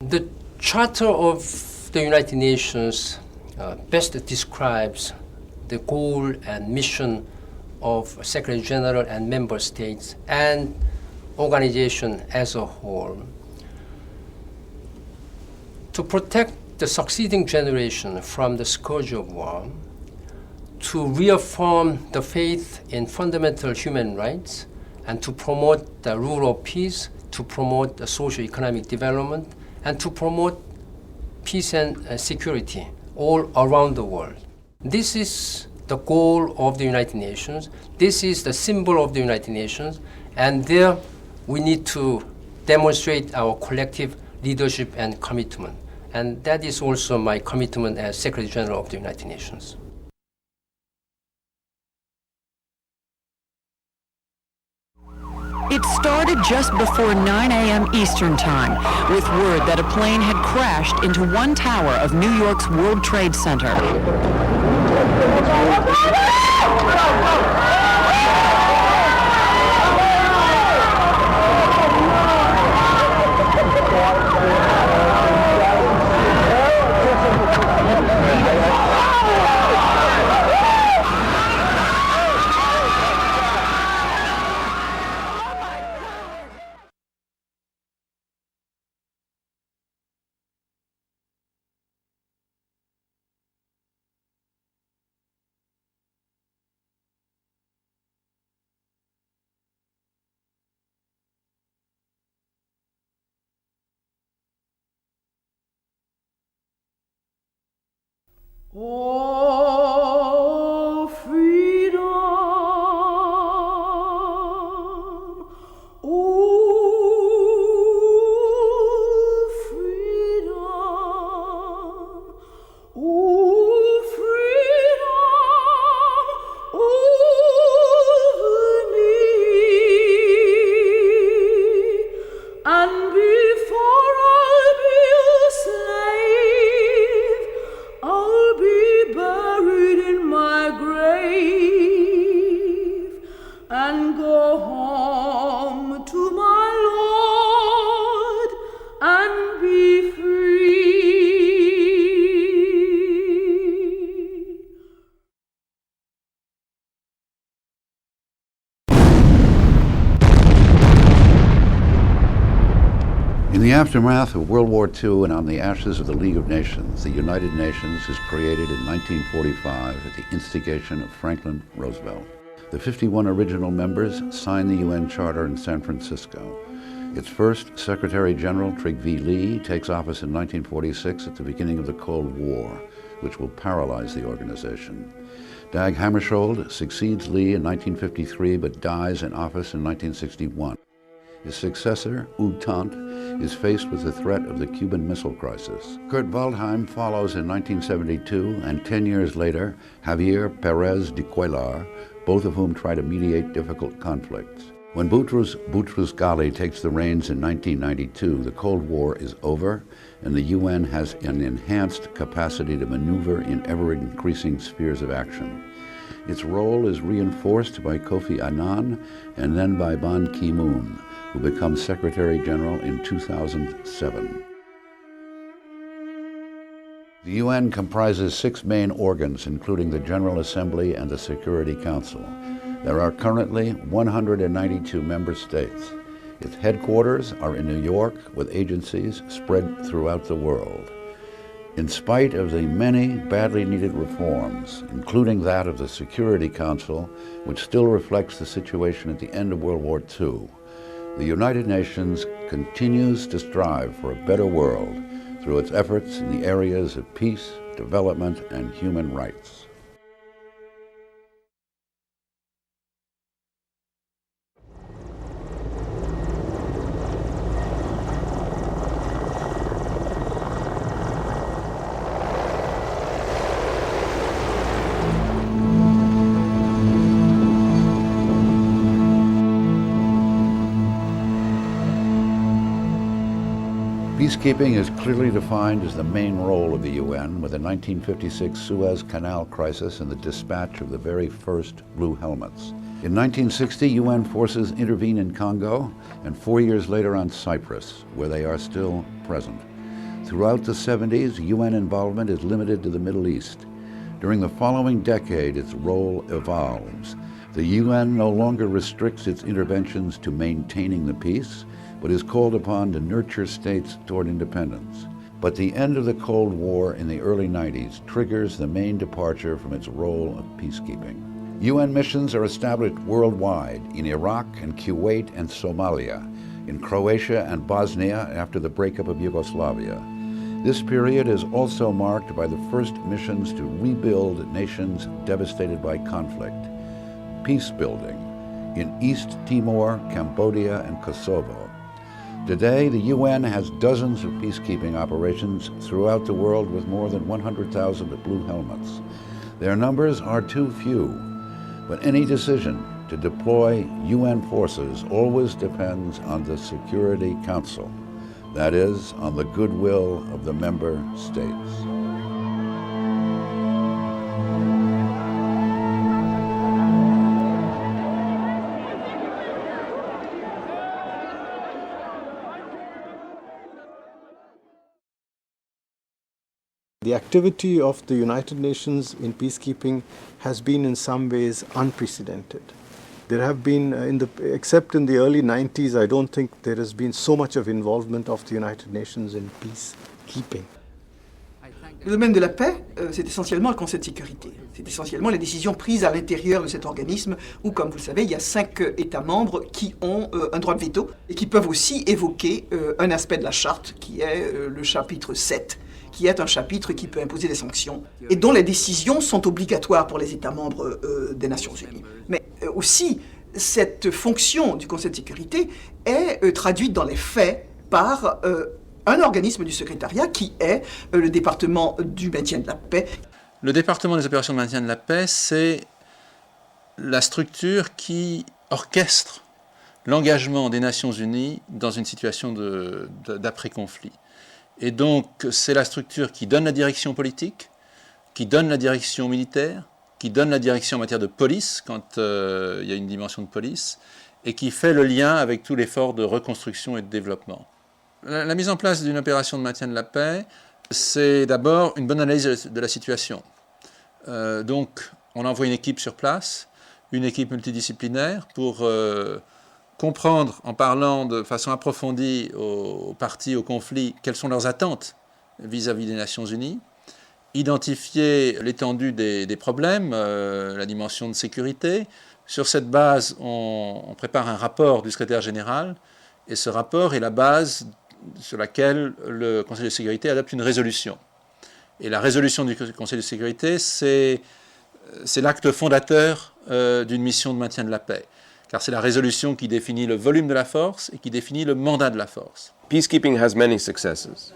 The Charter of the United Nations best describes the goal and mission of Secretary General and member states and organization as a whole. To protect the succeeding generation from the scourge of war, to reaffirm the faith in fundamental human rights, and to promote the rule of peace, to promote the socio-economic development, and to promote peace and security all around the world. This is the goal of the United Nations. This is the symbol of the United Nations, and there we need to demonstrate our collective leadership and commitment. And that is also my commitment as Secretary General of the United Nations. It started just before 9 a.m. Eastern Time, with word that a plane had crashed into one tower of New York's World Trade Center. Oh, freedom, oh, freedom, oh, freedom over me, and before I'll be a slave, I'll be buried in my grave and go home to my Lord and be free. In the aftermath of World War II and on the ashes of the League of Nations, the United Nations is created in 1945 at the instigation of Franklin Roosevelt. The 51 original members signed the UN Charter in San Francisco. Its first Secretary General, Trygve Lie, takes office in 1946 at the beginning of the Cold War, which will paralyze the organization. Dag Hammarskjöld succeeds Lie in 1953 but dies in office in 1961. His successor, U Thant, is faced with the threat of the Cuban Missile Crisis. Kurt Waldheim follows in 1972, and 10 years later, Javier Pérez de Cuellar, both of whom try to mediate difficult conflicts. When Boutros Ghali takes the reins in 1992, the Cold War is over, and the UN has an enhanced capacity to maneuver in ever-increasing spheres of action. Its role is reinforced by Kofi Annan and then by Ban Ki-moon, who becomes Secretary General in 2007. The UN comprises 6 main organs, including the General Assembly and the Security Council. There are currently 192 member states. Its headquarters are in New York, with agencies spread throughout the world. In spite of the many badly needed reforms, including that of the Security Council, which still reflects the situation at the end of World War II, the United Nations continues to strive for a better world through its efforts in the areas of peace, development, and human rights. Peacekeeping is clearly defined as the main role of the UN, with the 1956 Suez Canal crisis and the dispatch of the very first Blue Helmets. In 1960, UN forces intervene in Congo, and 4 years later on Cyprus, where they are still present. Throughout the 70s, UN involvement is limited to the Middle East. During the following decade, its role evolves. The UN no longer restricts its interventions to maintaining the peace, but is called upon to nurture states toward independence. But the end of the Cold War in the early 90s triggers the main departure from its role of peacekeeping. UN missions are established worldwide in Iraq and Kuwait and Somalia, in Croatia and Bosnia after the breakup of Yugoslavia. This period is also marked by the first missions to rebuild nations devastated by conflict. Peace building in East Timor, Cambodia, and Kosovo. Today, the UN has dozens of peacekeeping operations throughout the world with more than 100,000 blue helmets. Their numbers are too few, but any decision to deploy UN forces always depends on the Security Council, that is, on the goodwill of the member states. The activity of the United Nations in peacekeeping has been in some ways unprecedented. There have been, except in the early 90s, I don't think there has been so much of involvement of the United Nations in peacekeeping. Le domaine de la paix, c'est essentiellement le Conseil de sécurité. C'est essentiellement les décisions prises à l'intérieur de cet organisme où, comme vous le savez, il y a 5 États membres qui ont un droit de veto et qui peuvent aussi évoquer un aspect de la charte qui est le chapitre 7, qui est un chapitre qui peut imposer des sanctions et dont les décisions sont obligatoires pour les États membres des Nations Unies. Mais aussi, cette fonction du Conseil de sécurité est traduite dans les faits par un organisme du secrétariat qui est le département du maintien de la paix. Le département des opérations de maintien de la paix, c'est la structure qui orchestre l'engagement des Nations Unies dans une situation d'après-conflit. Et donc, c'est la structure qui donne la direction politique, qui donne la direction militaire, qui donne la direction en matière de police, quand il y a une dimension de police, et qui fait le lien avec tout l'effort de reconstruction et de développement. La mise en place d'une opération de maintien de la paix, c'est d'abord une bonne analyse de la situation. Donc, on envoie une équipe sur place, une équipe multidisciplinaire, pour comprendre, en parlant de façon approfondie aux parties au conflit, quelles sont leurs attentes vis-à-vis des Nations Unies, identifier l'étendue des problèmes, la dimension de sécurité. Sur cette base, on prépare un rapport du secrétaire général, et ce rapport est la base sur laquelle le Conseil de sécurité adopte une résolution. Et la résolution du Conseil de sécurité, c'est l'acte fondateur d'une mission de maintien de la paix. Car c'est la résolution qui définit le volume de la force et qui définit le mandat de la force. Peacekeeping has many successes.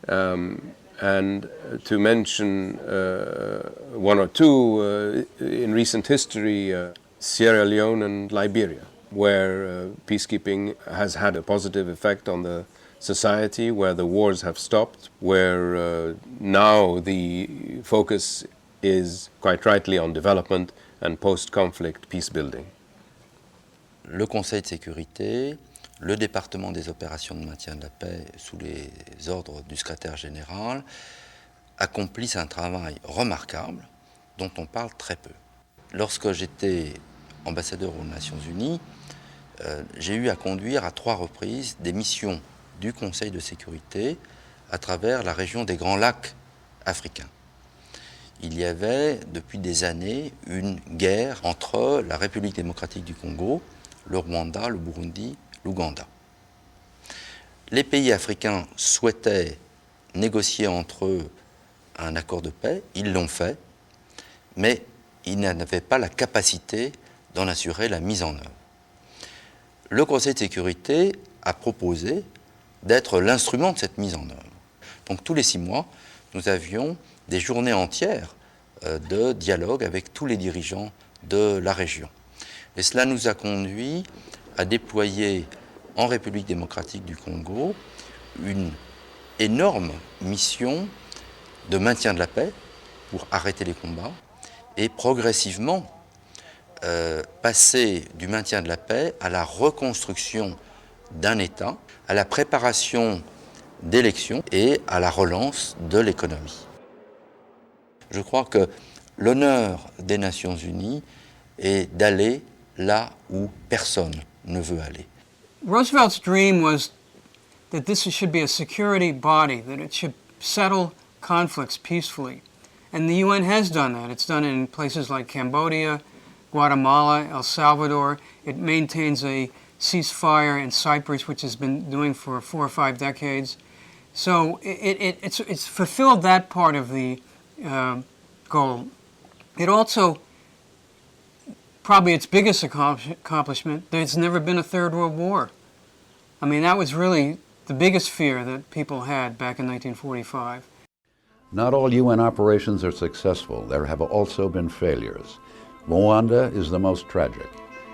And to mention one or two in recent history, Sierra Leone and Liberia, where peacekeeping has had a positive effect on the society, where the wars have stopped, where now the focus is quite rightly on development and post-conflict peace building. Le Conseil de sécurité, le département des opérations de maintien de la paix sous les ordres du secrétaire général accomplissent un travail remarquable dont on parle très peu. Lorsque j'étais ambassadeur aux Nations Unies, j'ai eu à conduire à 3 reprises des missions du Conseil de sécurité à travers la région des Grands Lacs africains. Il y avait depuis des années une guerre entre la République démocratique du Congo, le Rwanda, le Burundi, l'Ouganda. Les pays africains souhaitaient négocier entre eux un accord de paix, ils l'ont fait, mais ils n'avaient pas la capacité d'en assurer la mise en œuvre. Le Conseil de sécurité a proposé d'être l'instrument de cette mise en œuvre. Donc tous les 6 mois, nous avions des journées entières de dialogue avec tous les dirigeants de la région. Et cela nous a conduit à déployer en République démocratique du Congo une énorme mission de maintien de la paix pour arrêter les combats et progressivement passer du maintien de la paix à la reconstruction d'un État, à la préparation d'élections et à la relance de l'économie. Je crois que l'honneur des Nations Unies est d'aller là où personne ne veut aller. Roosevelt's dream was that this should be a security body, that it should settle conflicts peacefully. And the UN has done that. It's done it in places like Cambodia, Guatemala, El Salvador. It maintains a ceasefire in Cyprus, which has been doing for 4 or 5 decades. So it's fulfilled that part of the goal. It also, probably its biggest accomplishment, there's never been a Third World War. I mean, that was really the biggest fear that people had back in 1945. Not all UN operations are successful. There have also been failures. Rwanda is the most tragic.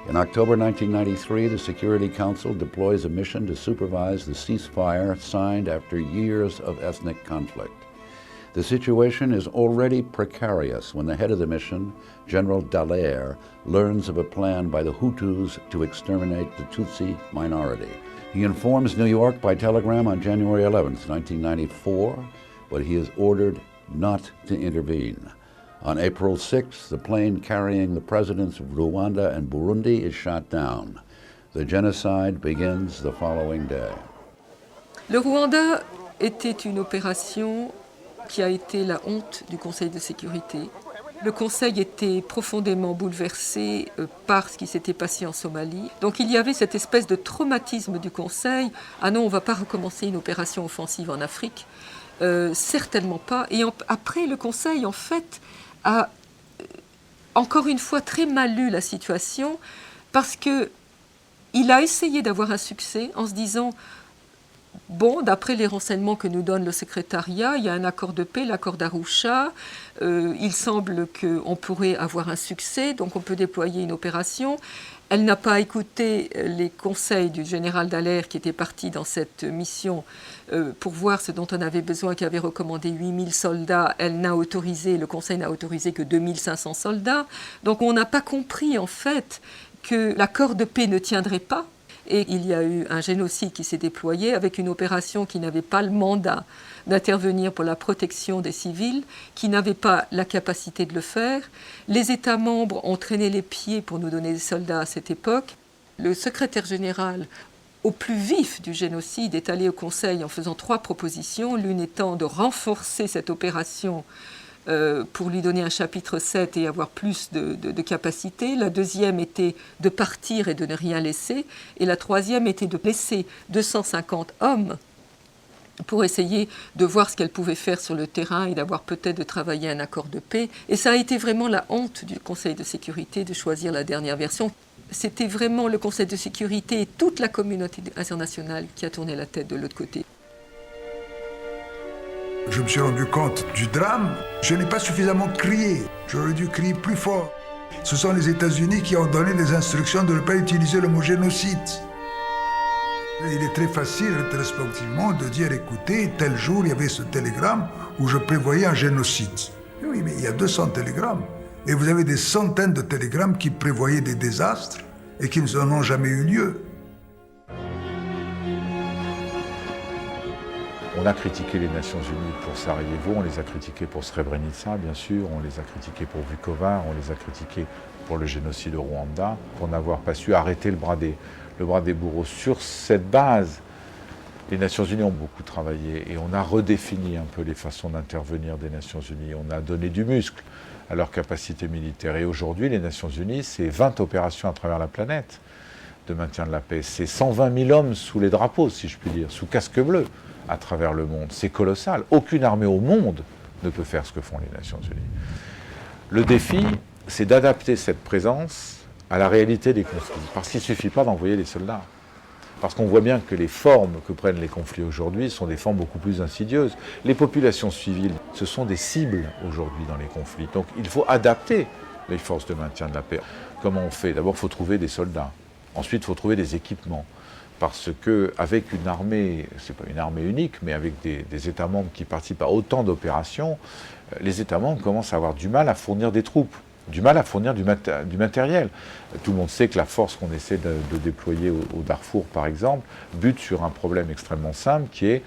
In October 1993, the Security Council deploys a mission to supervise the ceasefire signed after years of ethnic conflict. The situation is already precarious when the head of the mission, General Dallaire, learns of a plan by the Hutus to exterminate the Tutsi minority. He informs New York by telegram on January 11, 1994, but he is ordered not to intervene. On April 6, the plane carrying the presidents of Rwanda and Burundi is shot down. The genocide begins the following day. Le Rwanda était une opération qui a été la honte du Conseil de sécurité. Le Conseil était profondément bouleversé par ce qui s'était passé en Somalie. Donc il y avait cette espèce de traumatisme du Conseil. Ah non, on ne va pas recommencer une opération offensive en Afrique. Certainement pas. Et après, le Conseil, en fait, a encore une fois très mal lu la situation parce qu'il a essayé d'avoir un succès en se disant bon, d'après les renseignements que nous donne le secrétariat, il y a un accord de paix, l'accord d'Arusha. Il semble qu'on pourrait avoir un succès, donc on peut déployer une opération. Elle n'a pas écouté les conseils du général Dallaire qui était parti dans cette mission pour voir ce dont on avait besoin, qui avait recommandé 8000 soldats. Le Conseil n'a autorisé que 2500 soldats. Donc on n'a pas compris en fait que l'accord de paix ne tiendrait pas. Et il y a eu un génocide qui s'est déployé avec une opération qui n'avait pas le mandat d'intervenir pour la protection des civils, qui n'avait pas la capacité de le faire. Les États membres ont traîné les pieds pour nous donner des soldats à cette époque. Le secrétaire général, au plus vif du génocide, est allé au Conseil en faisant 3 propositions, l'une étant de renforcer cette opération pour lui donner un chapitre 7 et avoir plus de capacité. La deuxième était de partir et de ne rien laisser. Et la troisième était de laisser 250 hommes pour essayer de voir ce qu'elle pouvait faire sur le terrain et d'avoir peut-être de travailler un accord de paix. Et ça a été vraiment la honte du Conseil de sécurité de choisir la dernière version. C'était vraiment le Conseil de sécurité et toute la communauté internationale qui a tourné la tête de l'autre côté. Je me suis rendu compte du drame. Je n'ai pas suffisamment crié. J'aurais dû crier plus fort. Ce sont les États-Unis qui ont donné des instructions de ne pas utiliser le mot génocide. Il est très facile, rétrospectivement, de dire, écoutez, tel jour, il y avait ce télégramme où je prévoyais un génocide. Oui, mais il y a 200 télégrammes. Et vous avez des centaines de télégrammes qui prévoyaient des désastres et qui n'en ont jamais eu lieu. On a critiqué les Nations Unies pour Sarajevo, on les a critiqués pour Srebrenica, bien sûr, on les a critiqués pour Vukovar, on les a critiqués pour le génocide au Rwanda, pour n'avoir pas su arrêter le bras des bourreaux. Sur cette base, les Nations Unies ont beaucoup travaillé et on a redéfini un peu les façons d'intervenir des Nations Unies. On a donné du muscle à leur capacité militaire. Et aujourd'hui, les Nations Unies, c'est 20 opérations à travers la planète de maintien de la paix. C'est 120 000 hommes sous les drapeaux, si je puis dire, sous casque bleu, à travers le monde. C'est colossal. Aucune armée au monde ne peut faire ce que font les Nations Unies. Le défi, c'est d'adapter cette présence à la réalité des conflits. Parce qu'il ne suffit pas d'envoyer des soldats. Parce qu'on voit bien que les formes que prennent les conflits aujourd'hui sont des formes beaucoup plus insidieuses. Les populations civiles, ce sont des cibles aujourd'hui dans les conflits. Donc il faut adapter les forces de maintien de la paix. Comment on fait? D'abord, il faut trouver des soldats. Ensuite, il faut trouver des équipements. Parce qu'avec une armée, ce n'est pas une armée unique, mais avec des États membres qui participent à autant d'opérations, les États membres commencent à avoir du mal à fournir des troupes. du mal à fournir du matériel. Tout le monde sait que la force qu'on essaie de déployer au Darfour, par exemple, bute sur un problème extrêmement simple qui est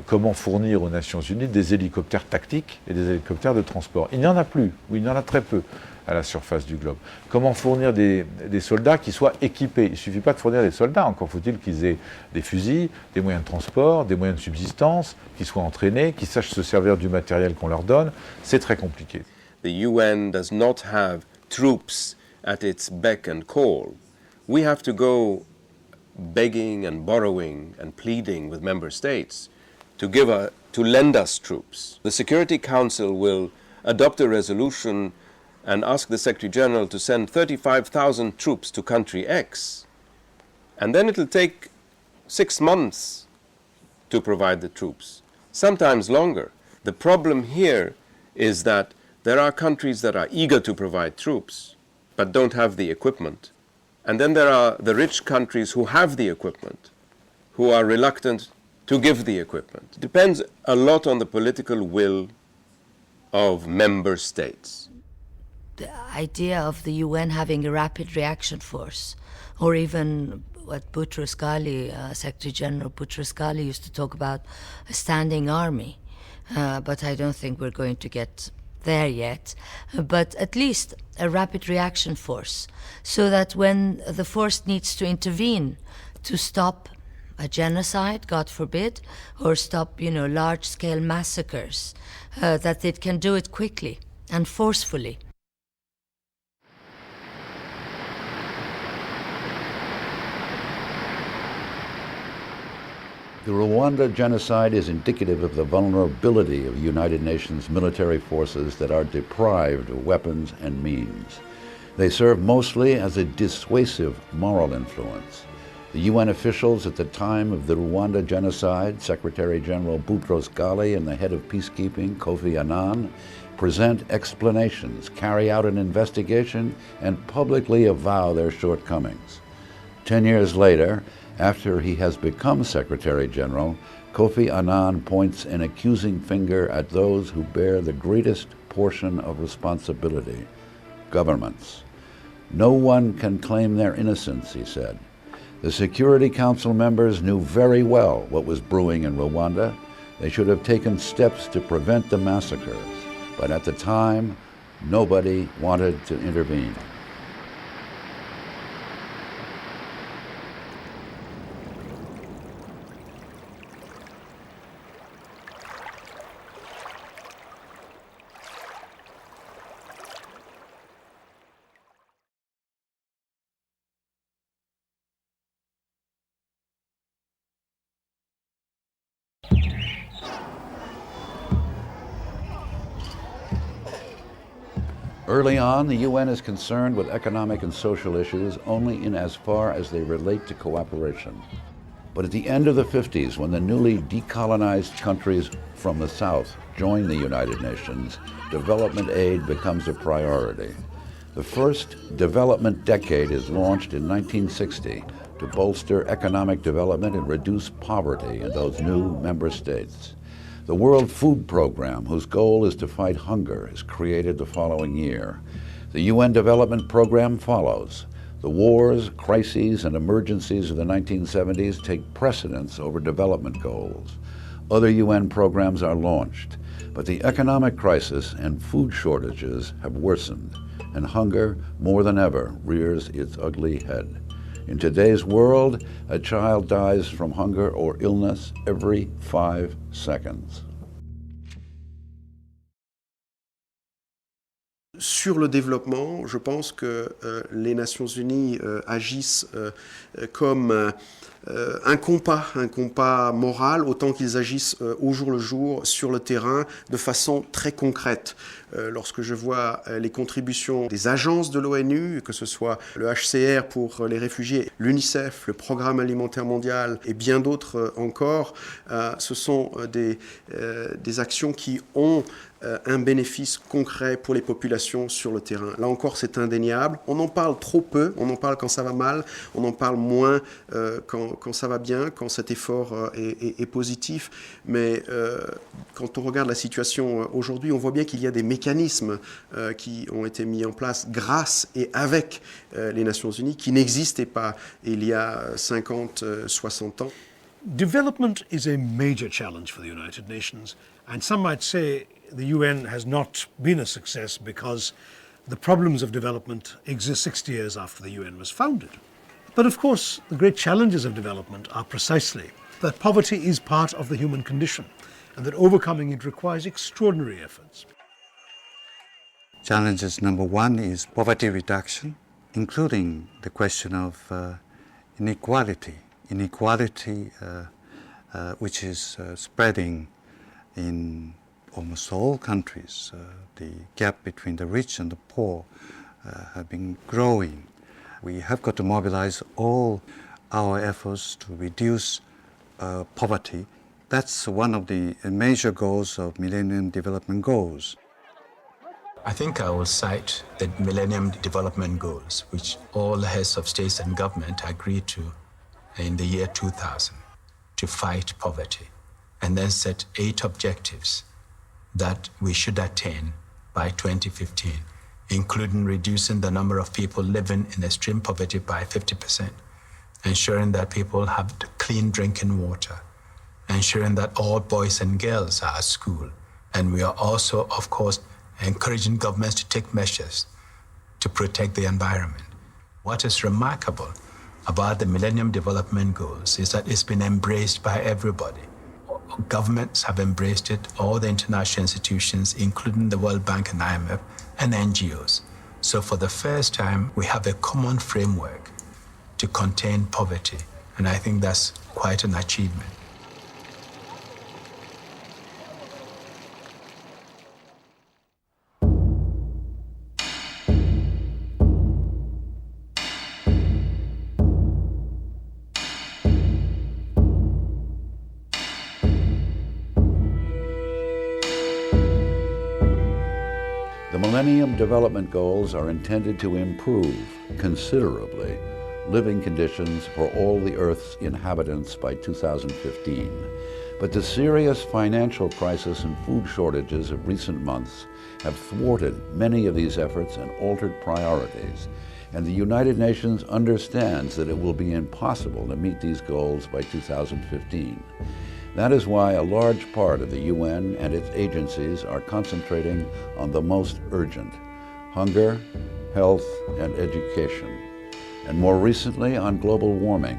comment fournir aux Nations Unies des hélicoptères tactiques et des hélicoptères de transport. Il n'y en a plus, ou il y en a très peu à la surface du globe. Comment fournir des soldats qui soient équipés? Il ne suffit pas de fournir des soldats, encore faut-il qu'ils aient des fusils, des moyens de transport, des moyens de subsistance, qu'ils soient entraînés, qu'ils sachent se servir du matériel qu'on leur donne. C'est très compliqué. The UN does not have troops at its beck and call. We have to go begging and borrowing and pleading with member states to lend us troops. The Security Council will adopt a resolution and ask the Secretary General to send 35,000 troops to country X. And then it'll take 6 months to provide the troops, sometimes longer. The problem here is that there are countries that are eager to provide troops, but don't have the equipment. And then there are the rich countries who have the equipment, who are reluctant to give the equipment. It depends a lot on the political will of member states. The idea of the UN having a rapid reaction force, or even what Boutros-Ghali, Secretary General Boutros-Ghali used to talk about, a standing army. But I don't think we're going to get there yet. But at least a rapid reaction force, so that when the force needs to intervene to stop a genocide, God forbid, or stop, large-scale massacres, that it can do it quickly and forcefully. The Rwanda genocide is indicative of the vulnerability of United Nations military forces that are deprived of weapons and means. They serve mostly as a dissuasive moral influence. The UN officials at the time of the Rwanda genocide, Secretary General Boutros-Ghali and the head of peacekeeping, Kofi Annan, present explanations, carry out an investigation, and publicly avow their shortcomings. 10 years later, after he has become Secretary General, Kofi Annan points an accusing finger at those who bear the greatest portion of responsibility, governments. No one can claim their innocence, he said. The Security Council members knew very well what was brewing in Rwanda. They should have taken steps to prevent the massacres, but at the time, nobody wanted to intervene. Early on, the UN is concerned with economic and social issues only in as far as they relate to cooperation. But at the end of the 50s, when the newly decolonized countries from the South join the United Nations, development aid becomes a priority. The first development decade is launched in 1960 to bolster economic development and reduce poverty in those new member states. The World Food Program, whose goal is to fight hunger, is created the following year. The UN Development Program follows. The wars, crises, and emergencies of the 1970s take precedence over development goals. Other UN programs are launched, but the economic crisis and food shortages have worsened, and hunger, more than ever, rears its ugly head. In today's world, a child dies from hunger or illness every 5 seconds. Sur le développement, je pense que les Nations Unies agissent comme un compas moral, autant qu'ils agissent au jour le jour sur le terrain de façon très concrète. Lorsque je vois les contributions des agences de l'ONU, que ce soit le HCR pour les réfugiés, l'UNICEF, le Programme alimentaire mondial et bien d'autres encore, ce sont des actions qui ont un bénéfice concret pour les populations sur le terrain. Là encore, c'est indéniable. On en parle trop peu, on en parle quand ça va mal, on en parle moins quand quand ça va bien, quand cet effort est positif. Mais quand on regarde la situation aujourd'hui, on voit bien qu'il y a des mécanismes qui ont été mis en place grâce et avec les Nations Unies qui n'existaient pas il y a 50, 60 ans. Development is a major challenge for the United Nations, and some might say the UN has not been a success because the problems of development exist 60 years after the UN was founded. But of course, the great challenges of development are precisely that poverty is part of the human condition and that overcoming it requires extraordinary efforts. Challenges number one is poverty reduction, including the question of inequality which is spreading in almost all countries. The gap between the rich and the poor have been growing. We have got to mobilize all our efforts to reduce poverty. That's one of the major goals of Millennium Development Goals. I think I will cite the Millennium Development Goals, which all heads of states and government agreed to in the year 2000 to fight poverty, and then set 8 objectives that we should attain by 2015, including reducing the number of people living in extreme poverty by 50%, ensuring that people have clean drinking water, ensuring that all boys and girls are at school. And we are also, of course, encouraging governments to take measures to protect the environment. What is remarkable about the Millennium Development Goals is that it's been embraced by everybody. Governments have embraced it, all the international institutions, including the World Bank and IMF, and NGOs. So for the first time, we have a common framework to contain poverty, and I think that's quite an achievement. The Millennium Development Goals are intended to improve considerably living conditions for all the Earth's inhabitants by 2015. But the serious financial crisis and food shortages of recent months have thwarted many of these efforts and altered priorities. And the United Nations understands that it will be impossible to meet these goals by 2015. That is why a large part of the UN and its agencies are concentrating on the most urgent: hunger, health, and education. And more recently on global warming,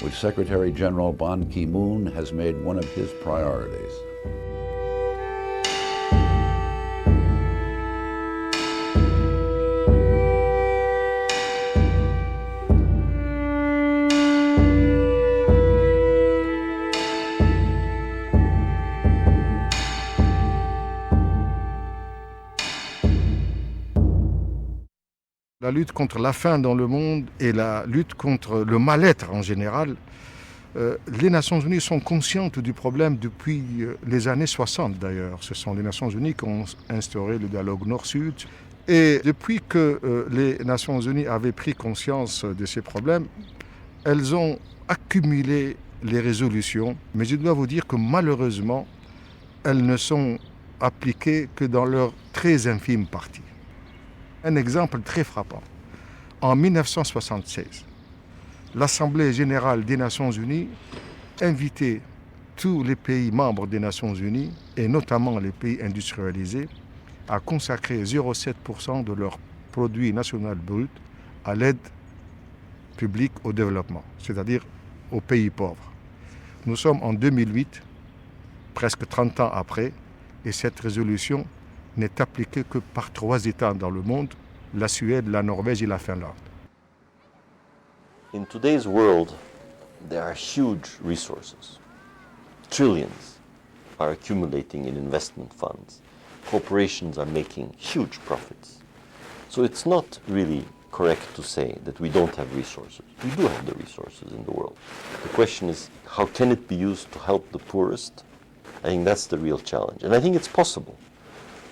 which Secretary General Ban Ki-moon has made one of his priorities. La lutte contre la faim dans le monde et la lutte contre le mal-être en général, les Nations Unies sont conscientes du problème depuis les années 60 d'ailleurs. Ce sont les Nations Unies qui ont instauré le dialogue Nord-Sud. Et depuis que les Nations Unies avaient pris conscience de ces problèmes, elles ont accumulé les résolutions. Mais je dois vous dire que malheureusement, elles ne sont appliquées que dans leur très infime partie. Un exemple très frappant. En 1976, l'Assemblée générale des Nations unies invitait tous les pays membres des Nations unies, et notamment les pays industrialisés, à consacrer 0,7% de leur produit national brut à l'aide publique au développement, c'est-à-dire aux pays pauvres. Nous sommes en 2008, presque 30 ans après, et cette résolution n'est appliquée que par 3 États dans le monde, la Suède, la Norvège et la Finlande. In today's world, there are huge resources. Trillions are accumulating in investment funds. Corporations are making huge profits. So it's not really correct to say that we don't have resources. We do have the resources in the world. The question is, how can it be used to help the poorest? I think that's the real challenge. And I think it's possible.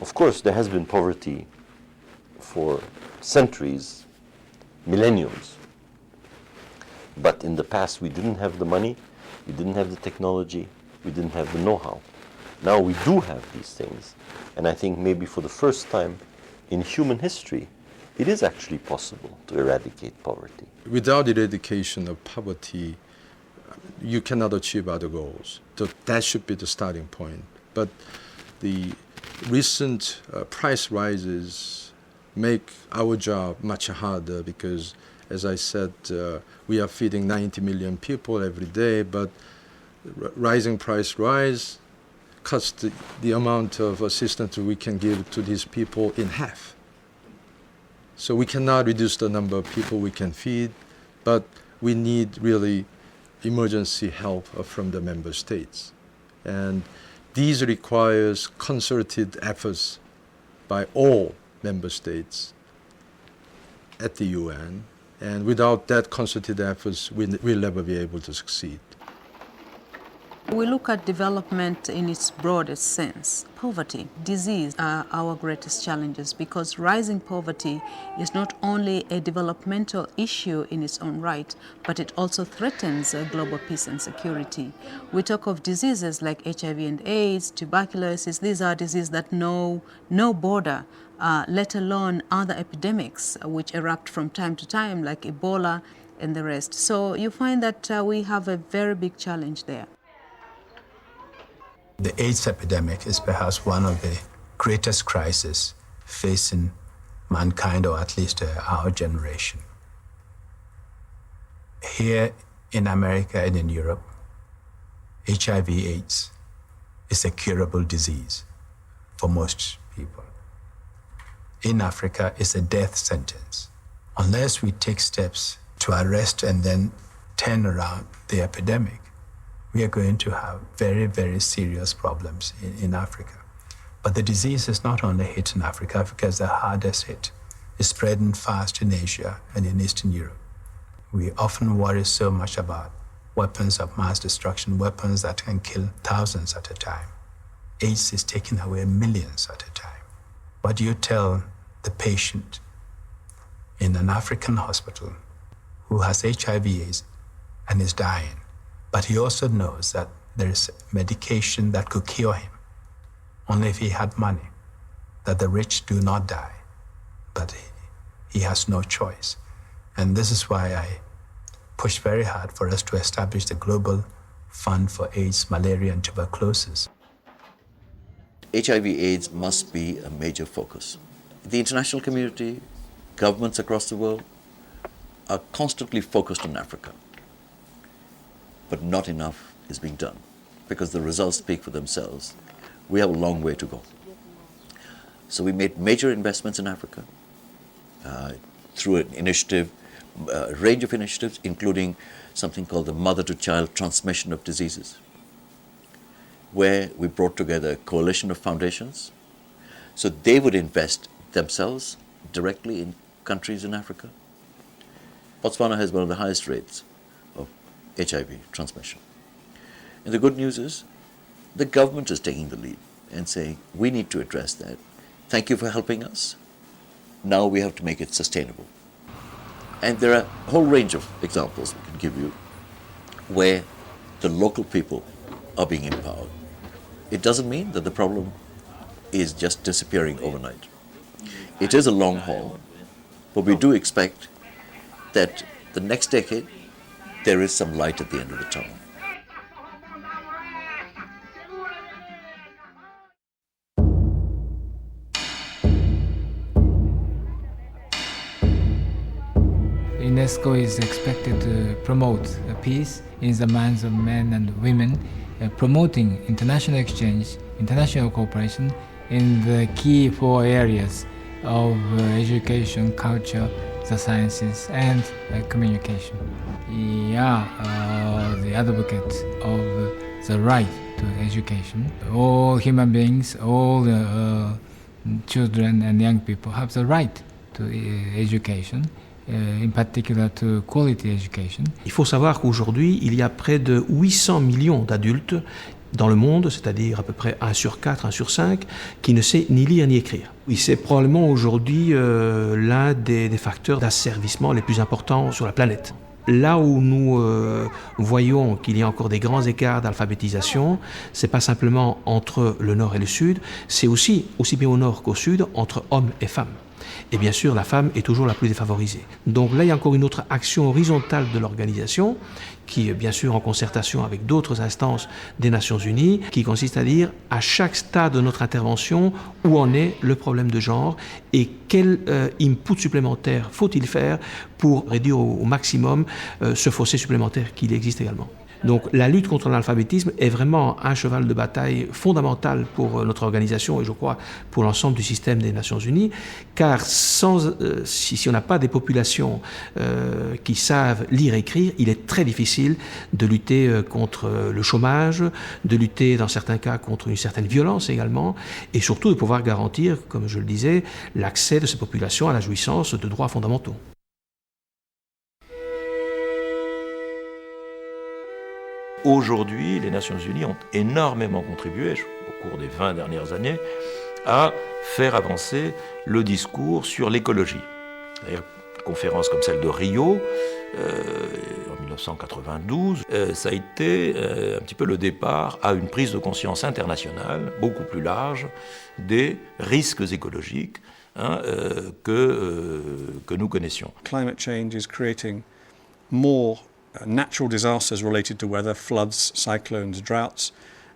Of course, there has been poverty for centuries, millenniums. But in the past, we didn't have the money, we didn't have the technology, we didn't have the know-how. Now we do have these things. And I think maybe for the first time in human history, it is actually possible to eradicate poverty. Without eradication of poverty, you cannot achieve other goals. So that should be the starting point. But the recent price rises make our job much harder because, as I said, we are feeding 90 million people every day, but rising price rise cuts the amount of assistance we can give to these people in half. So we cannot reduce the number of people we can feed, but we need really emergency help from the member states. And these requires concerted efforts by all member states at the UN. And without that concerted efforts, we'll never be able to succeed. We look at development in its broadest sense. Poverty, disease are our greatest challenges because rising poverty is not only a developmental issue in its own right, but it also threatens global peace and security. We talk of diseases like HIV and AIDS, tuberculosis. These are diseases that know no border, let alone other epidemics which erupt from time to time like Ebola and the rest. So you find that we have a very big challenge there. The AIDS epidemic is perhaps one of the greatest crises facing mankind, or at least our generation. Here in America and in Europe, HIV/AIDS is a curable disease for most people. In Africa, it's a death sentence. Unless we take steps to arrest and then turn around the epidemic, we are going to have very, very serious problems in Africa. But the disease is not only hit in Africa. Africa is the hardest hit. It's spreading fast in Asia and in Eastern Europe. We often worry so much about weapons of mass destruction, weapons that can kill thousands at a time. AIDS is taking away millions at a time. What do you tell the patient in an African hospital who has HIV/AIDS and is dying? But he also knows that there is medication that could cure him, only if he had money, that the rich do not die, but he has no choice. And this is why I push very hard for us to establish the Global Fund for AIDS, Malaria, and Tuberculosis. HIV/AIDS must be a major focus. The international community, governments across the world are constantly focused on Africa. But not enough is being done because the results speak for themselves. We have a long way to go. So we made major investments in Africa through an initiative, a range of initiatives, including something called the mother-to-child transmission of diseases, where we brought together a coalition of foundations so they would invest themselves directly in countries in Africa. Botswana has one of the highest rates of HIV transmission. And the good news is the government is taking the lead and saying, we need to address that. Thank you for helping us. Now we have to make it sustainable. And there are a whole range of examples we can give you where the local people are being empowered. It doesn't mean that the problem is just disappearing overnight. It is a long haul, but we do expect that the next decade there is some light at the end of the tunnel. UNESCO is expected to promote peace in the minds of men and women, promoting international exchange, international cooperation in the key 4 areas of education, culture, the sciences, and communication. We are the advocates of the right to education. All human beings, all children and young people have the right to education. In particular to quality education. Il faut savoir qu'aujourd'hui, il y a près de 800 millions d'adultes dans le monde, c'est-à-dire à peu près 1 sur 4, 1 sur 5, qui ne sait ni lire ni écrire. Oui, c'est probablement aujourd'hui l'un des facteurs d'asservissement les plus importants sur la planète. Là où nous voyons qu'il y a encore des grands écarts d'alphabétisation, c'est pas simplement entre le nord et le sud, c'est aussi bien au nord qu'au sud, entre hommes et femmes. Et bien sûr, la femme est toujours la plus défavorisée. Donc là, il y a encore une autre action horizontale de l'organisation, qui est bien sûr en concertation avec d'autres instances des Nations Unies, qui consiste à dire à chaque stade de notre intervention où en est le problème de genre et quel input supplémentaire faut-il faire pour réduire au maximum ce fossé supplémentaire qu'il existe également. Donc la lutte contre l'analphabétisme est vraiment un cheval de bataille fondamental pour notre organisation et je crois pour l'ensemble du système des Nations Unies, car si on n'a pas des populations qui savent lire et écrire, il est très difficile de lutter contre le chômage, de lutter dans certains cas contre une certaine violence également, et surtout de pouvoir garantir, comme je le disais, l'accès de ces populations à la jouissance de droits fondamentaux. Aujourd'hui, les Nations Unies ont énormément contribué, au cours des 20 dernières années, à faire avancer le discours sur l'écologie. D'ailleurs, une conférence comme celle de Rio, en 1992, ça a été un petit peu le départ à une prise de conscience internationale, beaucoup plus large, des risques écologiques que nous connaissions. Climate change is creating more natural disasters related to weather, floods, cyclones, droughts,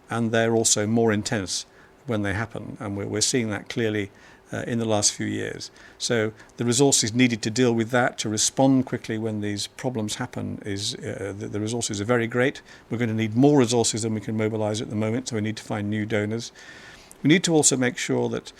and they're also more intense when they happen, and we're seeing that clearly in the last few years. So the resources needed to deal with that, to respond quickly when these problems happen, the resources are very great. We're going to need more resources than we can mobilize at the moment, so we need to find new donors. We need to also make sure that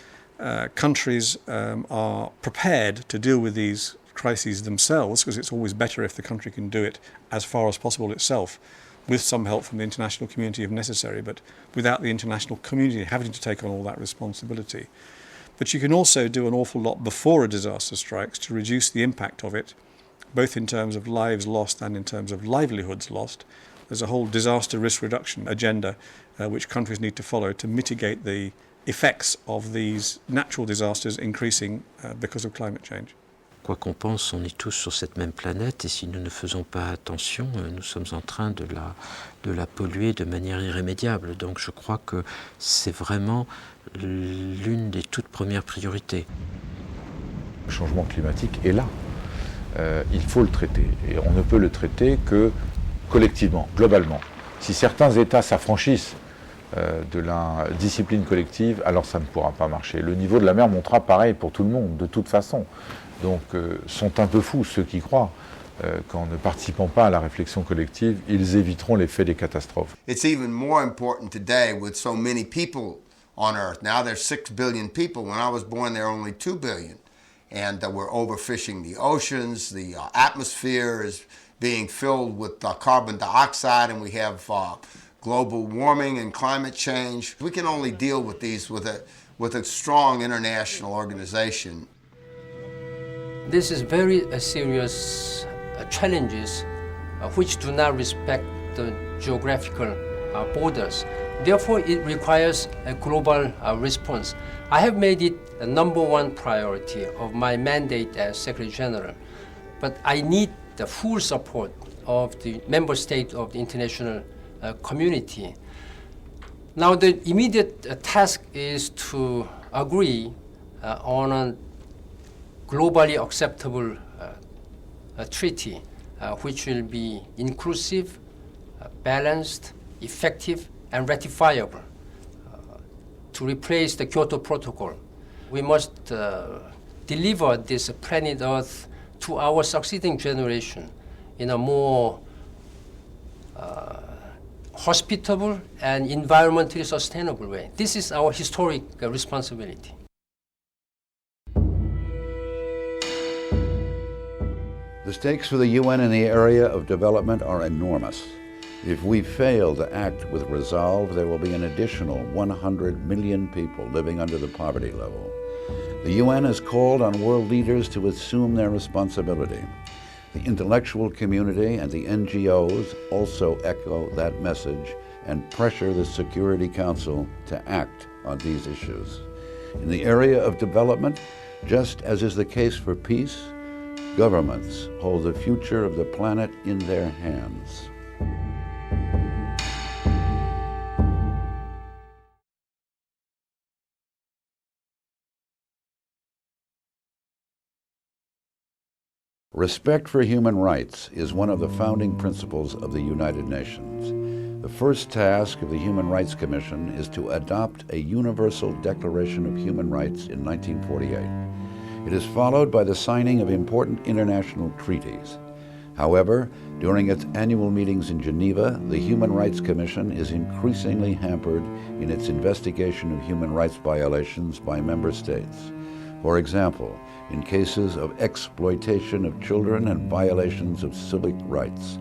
countries are prepared to deal with these crises themselves, because it's always better if the country can do it as far as possible itself, with some help from the international community if necessary, but without the international community having to take on all that responsibility. But you can also do an awful lot before a disaster strikes to reduce the impact of it, both in terms of lives lost and in terms of livelihoods lost. There's a whole disaster risk reduction agenda which countries need to follow to mitigate the effects of these natural disasters increasing because of climate change. Quoi qu'on pense, on est tous sur cette même planète et si nous ne faisons pas attention, nous sommes en train de la polluer de manière irrémédiable. Donc je crois que c'est vraiment l'une des toutes premières priorités. Le changement climatique est là. Il faut le traiter et on ne peut le traiter que collectivement, globalement. Si certains États s'affranchissent de la discipline collective, alors ça ne pourra pas marcher. Le niveau de la mer montera pareil pour tout le monde, de toute façon. Donc, sont un peu fous ceux qui croient qu'en ne participant pas à la réflexion collective, ils éviteront l'effet des catastrophes. It's even more important today with so many people on Earth. Now there's 6 billion people. When I was born, there were only 2 billion. And we're overfishing the oceans. The atmosphere is being filled with carbon dioxide, and we have global warming and climate change. We can only deal with these with a strong international organization. This is very serious challenges which do not respect the geographical borders. Therefore, it requires a global response. I have made it a #1 priority of my mandate as Secretary General, but I need the full support of the member states of the international community. Now, the immediate task is to agree on a globally acceptable treaty, which will be inclusive, balanced, effective, and ratifiable to replace the Kyoto Protocol. We must deliver this planet Earth to our succeeding generation in a more hospitable and environmentally sustainable way. This is our historic responsibility. The stakes for the UN in the area of development are enormous. If we fail to act with resolve, there will be an additional 100 million people living under the poverty level. The UN has called on world leaders to assume their responsibility. The intellectual community and the NGOs also echo that message and pressure the Security Council to act on these issues. In the area of development, just as is the case for peace, Governments hold the future of the planet in their hands. Respect for human rights is one of the founding principles of the United Nations. The first task of the Human Rights Commission is to adopt a Universal Declaration of Human Rights in 1948. It is followed by the signing of important international treaties. However, during its annual meetings in Geneva, the Human Rights Commission is increasingly hampered in its investigation of human rights violations by member states. For example, in cases of exploitation of children and violations of civic rights.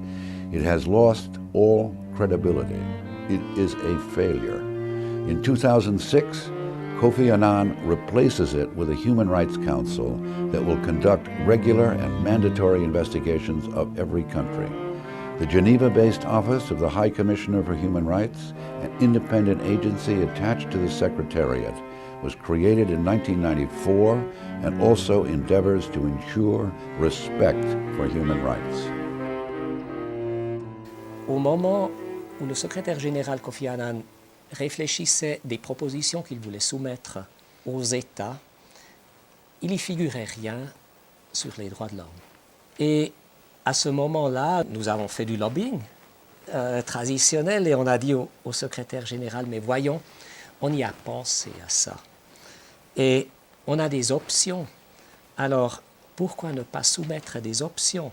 It has lost all credibility. It is a failure. In 2006, Kofi Annan replaces it with a Human Rights Council that will conduct regular and mandatory investigations of every country. The Geneva-based Office of the High Commissioner for Human Rights, an independent agency attached to the Secretariat, was created in 1994 and also endeavors to ensure respect for human rights. Au moment où le secrétaire général Kofi Annan réfléchissait des propositions qu'il voulait soumettre aux États, il n'y figurait rien sur les droits de l'homme. Et à ce moment-là, nous avons fait du lobbying traditionnel et on a dit au secrétaire général, mais voyons, on y a pensé à ça. Et on a des options. Alors, pourquoi ne pas soumettre des options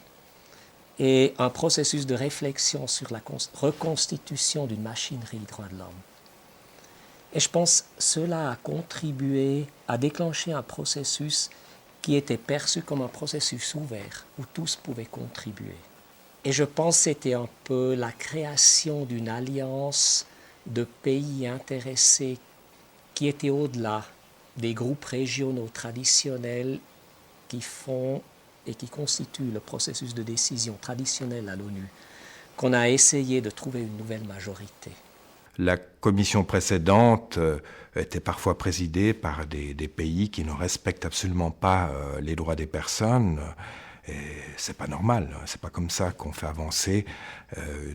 et un processus de réflexion sur la reconstitution d'une machinerie des droits de l'homme? Et je pense que cela a contribué à déclencher un processus qui était perçu comme un processus ouvert, où tous pouvaient contribuer. Et je pense que c'était un peu la création d'une alliance de pays intéressés qui était au-delà des groupes régionaux traditionnels qui font et qui constituent le processus de décision traditionnel à l'ONU, qu'on a essayé de trouver une nouvelle majorité. La commission précédente était parfois présidée par des pays qui ne respectent absolument pas les droits des personnes. Et c'est pas normal, c'est pas comme ça qu'on fait avancer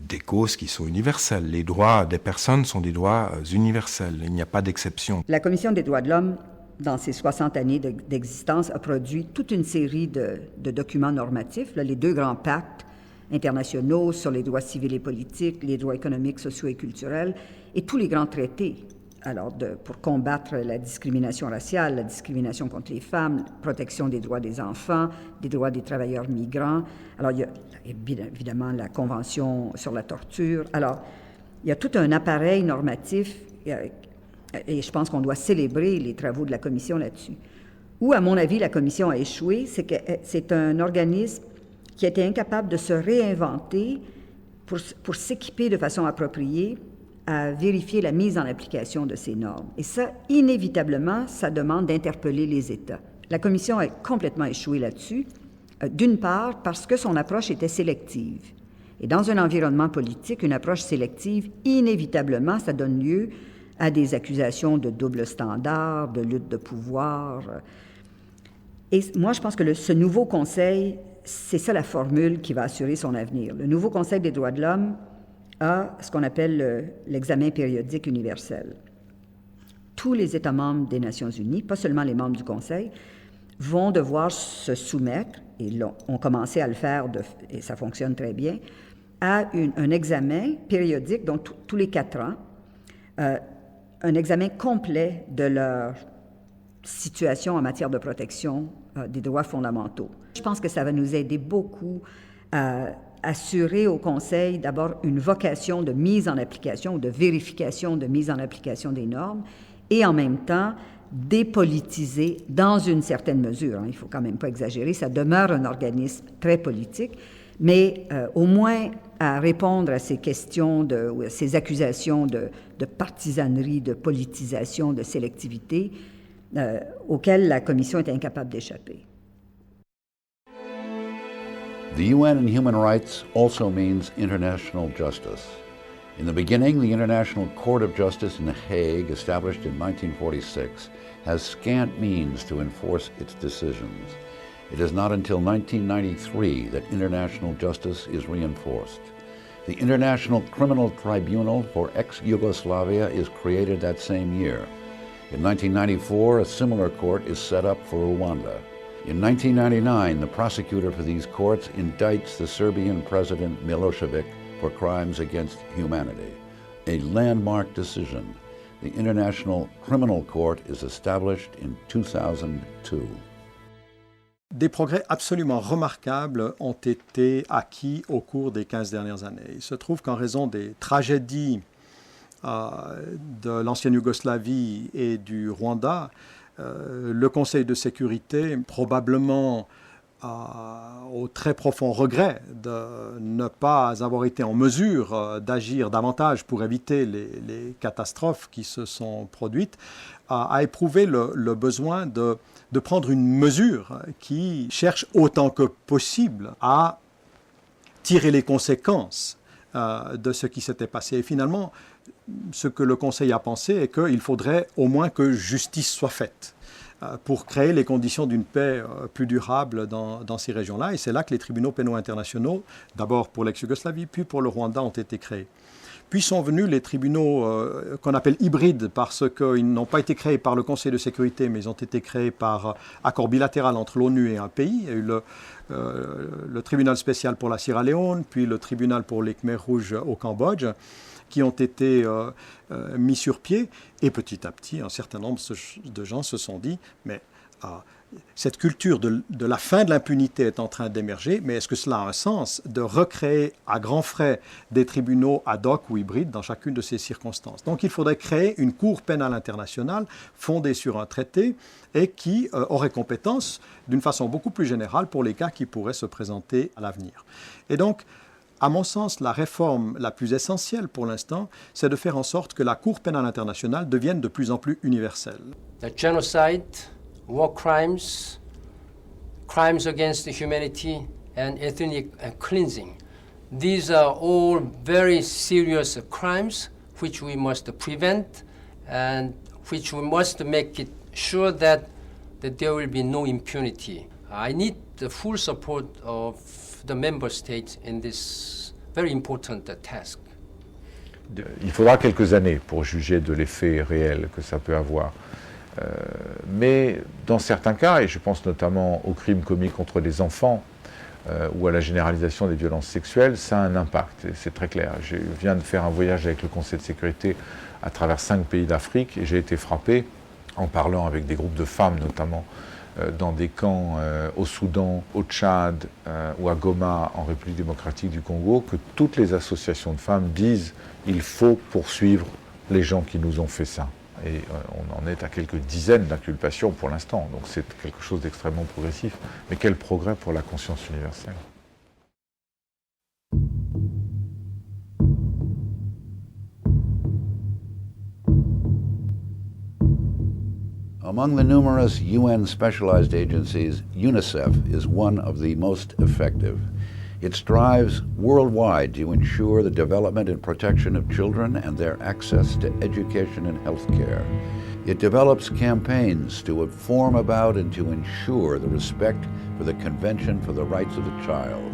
des causes qui sont universelles. Les droits des personnes sont des droits universels, il n'y a pas d'exception. La Commission des droits de l'homme, dans ses 60 années d'existence, a produit toute une série de documents normatifs, les 2 grands pactes internationaux sur les droits civils et politiques, les droits économiques, sociaux et culturels, et tous les grands traités pour combattre la discrimination raciale, la discrimination contre les femmes, la protection des droits des enfants, des droits des travailleurs migrants. Alors, il y a évidemment la Convention sur la torture. Alors, il y a tout un appareil normatif et je pense qu'on doit célébrer les travaux de la Commission là-dessus. Où, à mon avis, la Commission a échoué, c'est que c'est un organisme qui a été incapable de se réinventer pour s'équiper de façon appropriée à vérifier la mise en application de ces normes. Et ça, inévitablement, ça demande d'interpeller les États. La Commission a complètement échoué là-dessus, d'une part parce que son approche était sélective. Et dans un environnement politique, une approche sélective, inévitablement, ça donne lieu à des accusations de double standard, de lutte de pouvoir. Et moi, je pense que ce nouveau Conseil, c'est ça la formule qui va assurer son avenir. Le nouveau Conseil des droits de l'homme a ce qu'on appelle l'examen périodique universel. Tous les États membres des Nations unies, pas seulement les membres du Conseil, vont devoir se soumettre, et ont commencé à le faire, et ça fonctionne très bien, à un examen périodique, donc tous les 4 ans, un examen complet de leur situation en matière de protection des droits fondamentaux. Je pense que ça va nous aider beaucoup à assurer au Conseil d'abord une vocation de mise en application ou de vérification de mise en application des normes et en même temps dépolitiser dans une certaine mesure. Il ne faut quand même pas exagérer, ça demeure un organisme très politique, mais au moins à répondre à ces questions, ou à ces accusations de partisanerie, de politisation, de sélectivité, auxquelles la Commission est incapable d'échapper. The UN and human rights also means international justice. In the beginning, the International Court of Justice in The Hague, established in 1946, has scant means to enforce its decisions. It is not until 1993 that international justice is reinforced. The International Criminal Tribunal for ex-Yugoslavia is created that same year. In 1994, a similar court is set up for Rwanda. In 1999, the prosecutor for these courts indicts the Serbian President Milosevic for crimes against humanity. A landmark decision. The International Criminal Court is established in 2002. Des progrès absolument remarquables ont été acquis au cours des 15 dernières années. Il se trouve qu'en raison des tragédies de l'ancienne Yougoslavie et du Rwanda, le Conseil de sécurité, probablement au très profond regret de ne pas avoir été en mesure d'agir davantage pour éviter les catastrophes qui se sont produites, a éprouvé le besoin de prendre une mesure qui cherche autant que possible à tirer les conséquences de ce qui s'était passé. Et finalement, ce que le Conseil a pensé est qu'il faudrait au moins que justice soit faite pour créer les conditions d'une paix plus durable dans ces régions-là. Et c'est là que les tribunaux pénaux internationaux, d'abord pour l'ex-Yougoslavie, puis pour le Rwanda, ont été créés. Puis sont venus les tribunaux qu'on appelle hybrides parce qu'ils n'ont pas été créés par le Conseil de sécurité, mais ils ont été créés par accord bilatéral entre l'ONU et un pays. Il y a eu le tribunal spécial pour la Sierra Leone, puis le tribunal pour les Khmers rouges au Cambodge, qui ont été mis sur pied. Et petit à petit, un certain nombre de gens se sont dit, mais cette culture de la fin de l'impunité est en train d'émerger, mais est-ce que cela a un sens de recréer à grands frais des tribunaux ad hoc ou hybrides dans chacune de ces circonstances? Donc il faudrait créer une cour pénale internationale fondée sur un traité et qui aurait compétence d'une façon beaucoup plus générale pour les cas qui pourraient se présenter à l'avenir. Et donc, à mon sens, la réforme la plus essentielle pour l'instant, c'est de faire en sorte que la Cour pénale internationale devienne de plus en plus universelle. The genocide, war crimes, crimes against humanity, and ethnic cleansing. These are all very serious crimes which we must prevent and which we must make it sure that there will be no impunity. I need the full support of the member states in this very important task. Il faudra quelques années pour juger de l'effet réel que ça peut avoir. Mais dans certains cas, et je pense notamment aux crimes commis contre les enfants ou à la généralisation des violences sexuelles, ça a un impact, et c'est très clair. Je viens de faire un voyage avec le Conseil de sécurité à travers 5 pays d'Afrique, et j'ai été frappé, en parlant avec des groupes de femmes notamment, dans des camps au Soudan, au Tchad ou à Goma, en République démocratique du Congo, que toutes les associations de femmes disent qu'il faut poursuivre les gens qui nous ont fait ça. Et on en est à quelques dizaines d'inculpations pour l'instant, donc c'est quelque chose d'extrêmement progressif. Mais quel progrès pour la conscience universelle. Among the numerous UN specialized agencies, UNICEF is one of the most effective. It strives worldwide to ensure the development and protection of children and their access to education and health care. It develops campaigns to inform about and to ensure the respect for the Convention for the Rights of the Child.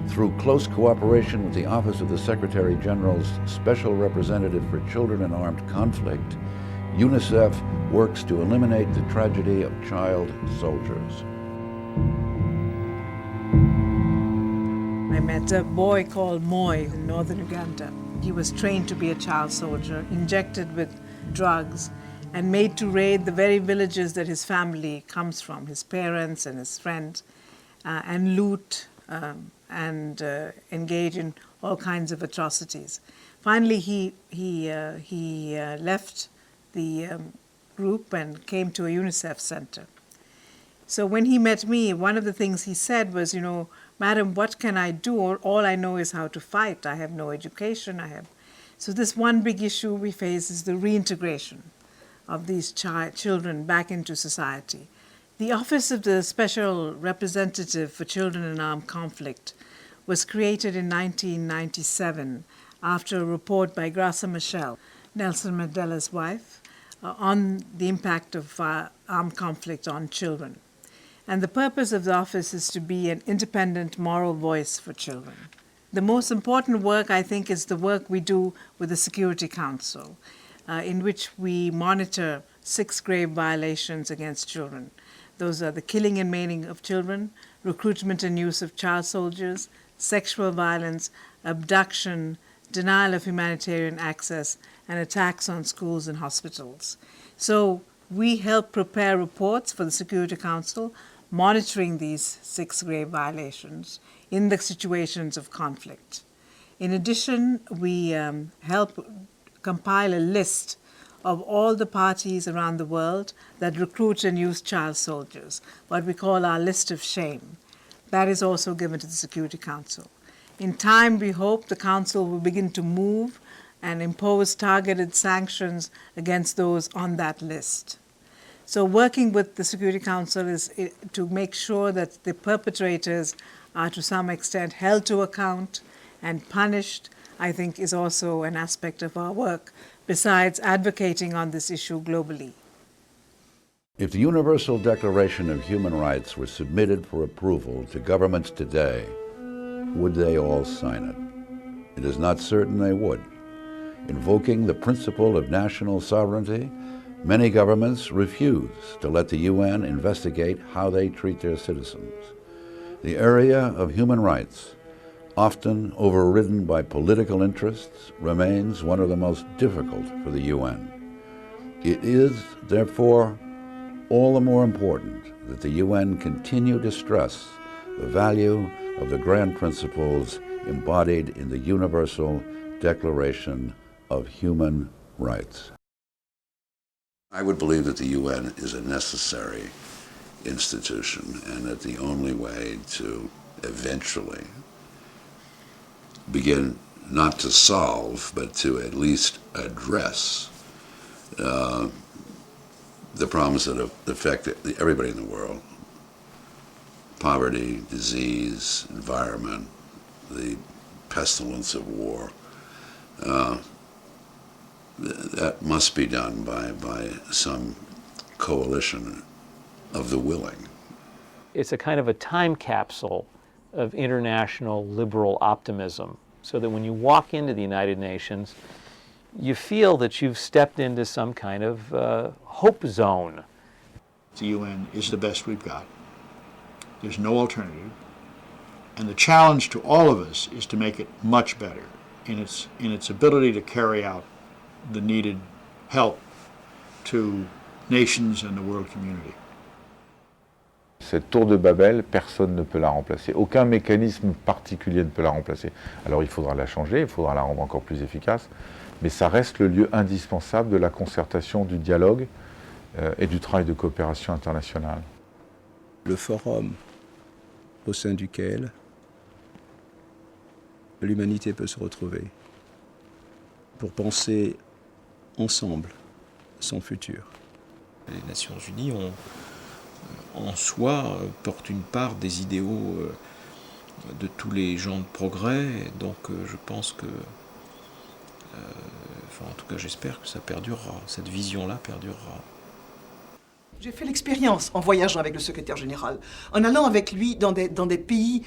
Through close cooperation with the Office of the Secretary General's Special Representative for Children in Armed Conflict, UNICEF works to eliminate the tragedy of child soldiers. I met a boy called Moy in northern Uganda. He was trained to be a child soldier, injected with drugs, and made to raid the very villages that his family comes from, his parents and his friends, and loot and engage in all kinds of atrocities. Finally, he left the group and came to a UNICEF center. So when he met me, one of the things he said was, you know, Madam, what can I do? All I know is how to fight. I have no education. So this one big issue we face is the reintegration of these children back into society. The Office of the Special Representative for Children in Armed Conflict was created in 1997 after a report by Graça Machel, Nelson Mandela's wife, on the impact of armed conflict on children. And the purpose of the office is to be an independent moral voice for children. The most important work, I think, is the work we do with the Security Council, in which we monitor 6 grave violations against children. Those are the killing and maiming of children, recruitment and use of child soldiers, sexual violence, abduction, denial of humanitarian access, and attacks on schools and hospitals. So we help prepare reports for the Security Council monitoring these 6 grave violations in the situations of conflict. In addition, we help compile a list of all the parties around the world that recruit and use child soldiers, what we call our list of shame. That is also given to the Security Council. In time, we hope the Council will begin to move and impose targeted sanctions against those on that list. So working with the Security Council is to make sure that the perpetrators are to some extent held to account and punished, I think is also an aspect of our work, besides advocating on this issue globally. If the Universal Declaration of Human Rights were submitted for approval to governments today, would they all sign it? It is not certain they would. Invoking the principle of national sovereignty, many governments refuse to let the UN investigate how they treat their citizens. The area of human rights, often overridden by political interests, remains one of the most difficult for the UN. It is, therefore, all the more important that the UN continue to stress the value of the grand principles embodied in the Universal Declaration of Human Rights. I would believe that the UN is a necessary institution and that the only way to eventually begin not to solve, but to at least address the problems that affect everybody in the world, poverty, disease, environment, the pestilence of war, that must be done by some coalition of the willing. It's a kind of a time capsule of international liberal optimism, so that when you walk into the United Nations, you feel that you've stepped into some kind of hope zone. The UN is the best we've got. There's no alternative. And the challenge to all of us is to make it much better in its ability to carry out the needed help to nations and the world community. Cette tour de Babel, personne ne peut la remplacer. Aucun mécanisme particulier ne peut la remplacer. Alors il faudra la changer, il faudra la rendre encore plus efficace, mais ça reste le lieu indispensable de la concertation, du dialogue et du travail de coopération internationale. Le forum au sein duquel l'humanité peut se retrouver pour penser ensemble son futur. Les Nations Unies en soi portent une part des idéaux de tous les gens de progrès, donc je pense que, en tout cas j'espère que ça perdurera, cette vision-là perdurera. J'ai fait l'expérience en voyageant avec le secrétaire général, en allant avec lui dans des pays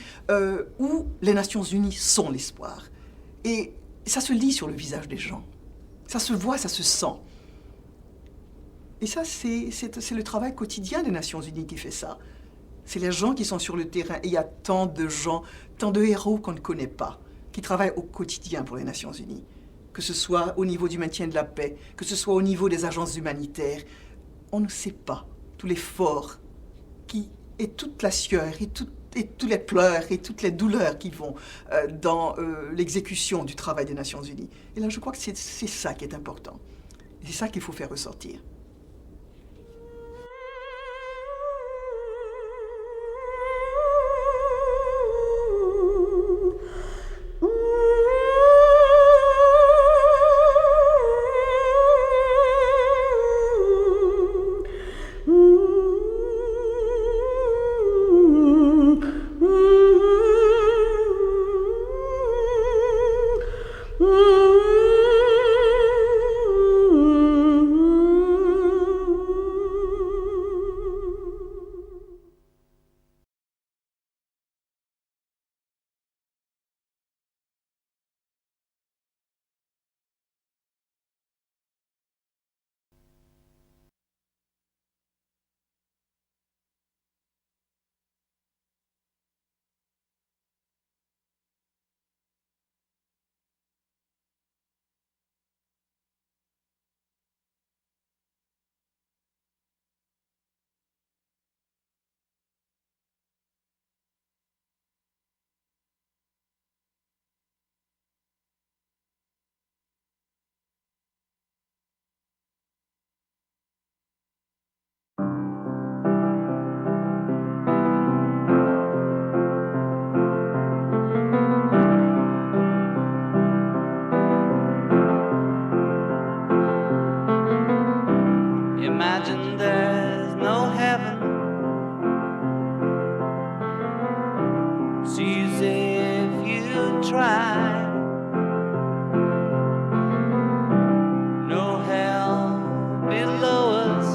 où les Nations Unies sont l'espoir. Et ça se lit sur le visage des gens. Ça se voit, ça se sent. Et ça, c'est le travail quotidien des Nations Unies qui fait ça. C'est les gens qui sont sur le terrain. Et il y a tant de gens, tant de héros qu'on ne connaît pas, qui travaillent au quotidien pour les Nations Unies. Que ce soit au niveau du maintien de la paix, que ce soit au niveau des agences humanitaires. On ne sait pas tout l'effort et toute la sueur et tous les pleurs et toutes les douleurs qui vont dans l'exécution du travail des Nations Unies. Et là, je crois que c'est ça qui est important. Et c'est ça qu'il faut faire ressortir. imagine there's no heaven. It's easy if you try. No hell below us,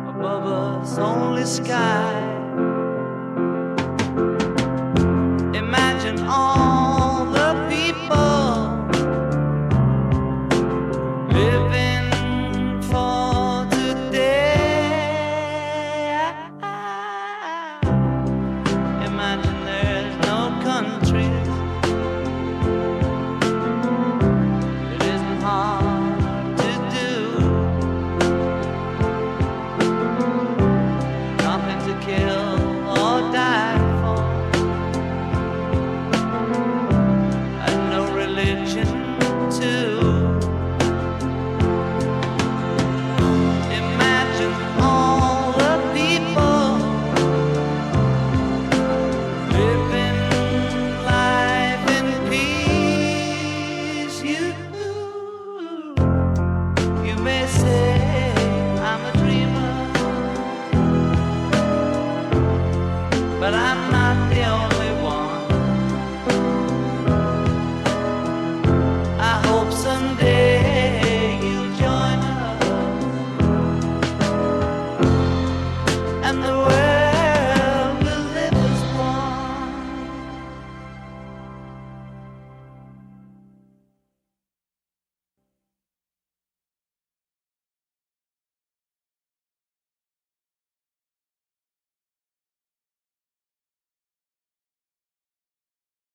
above us only sky.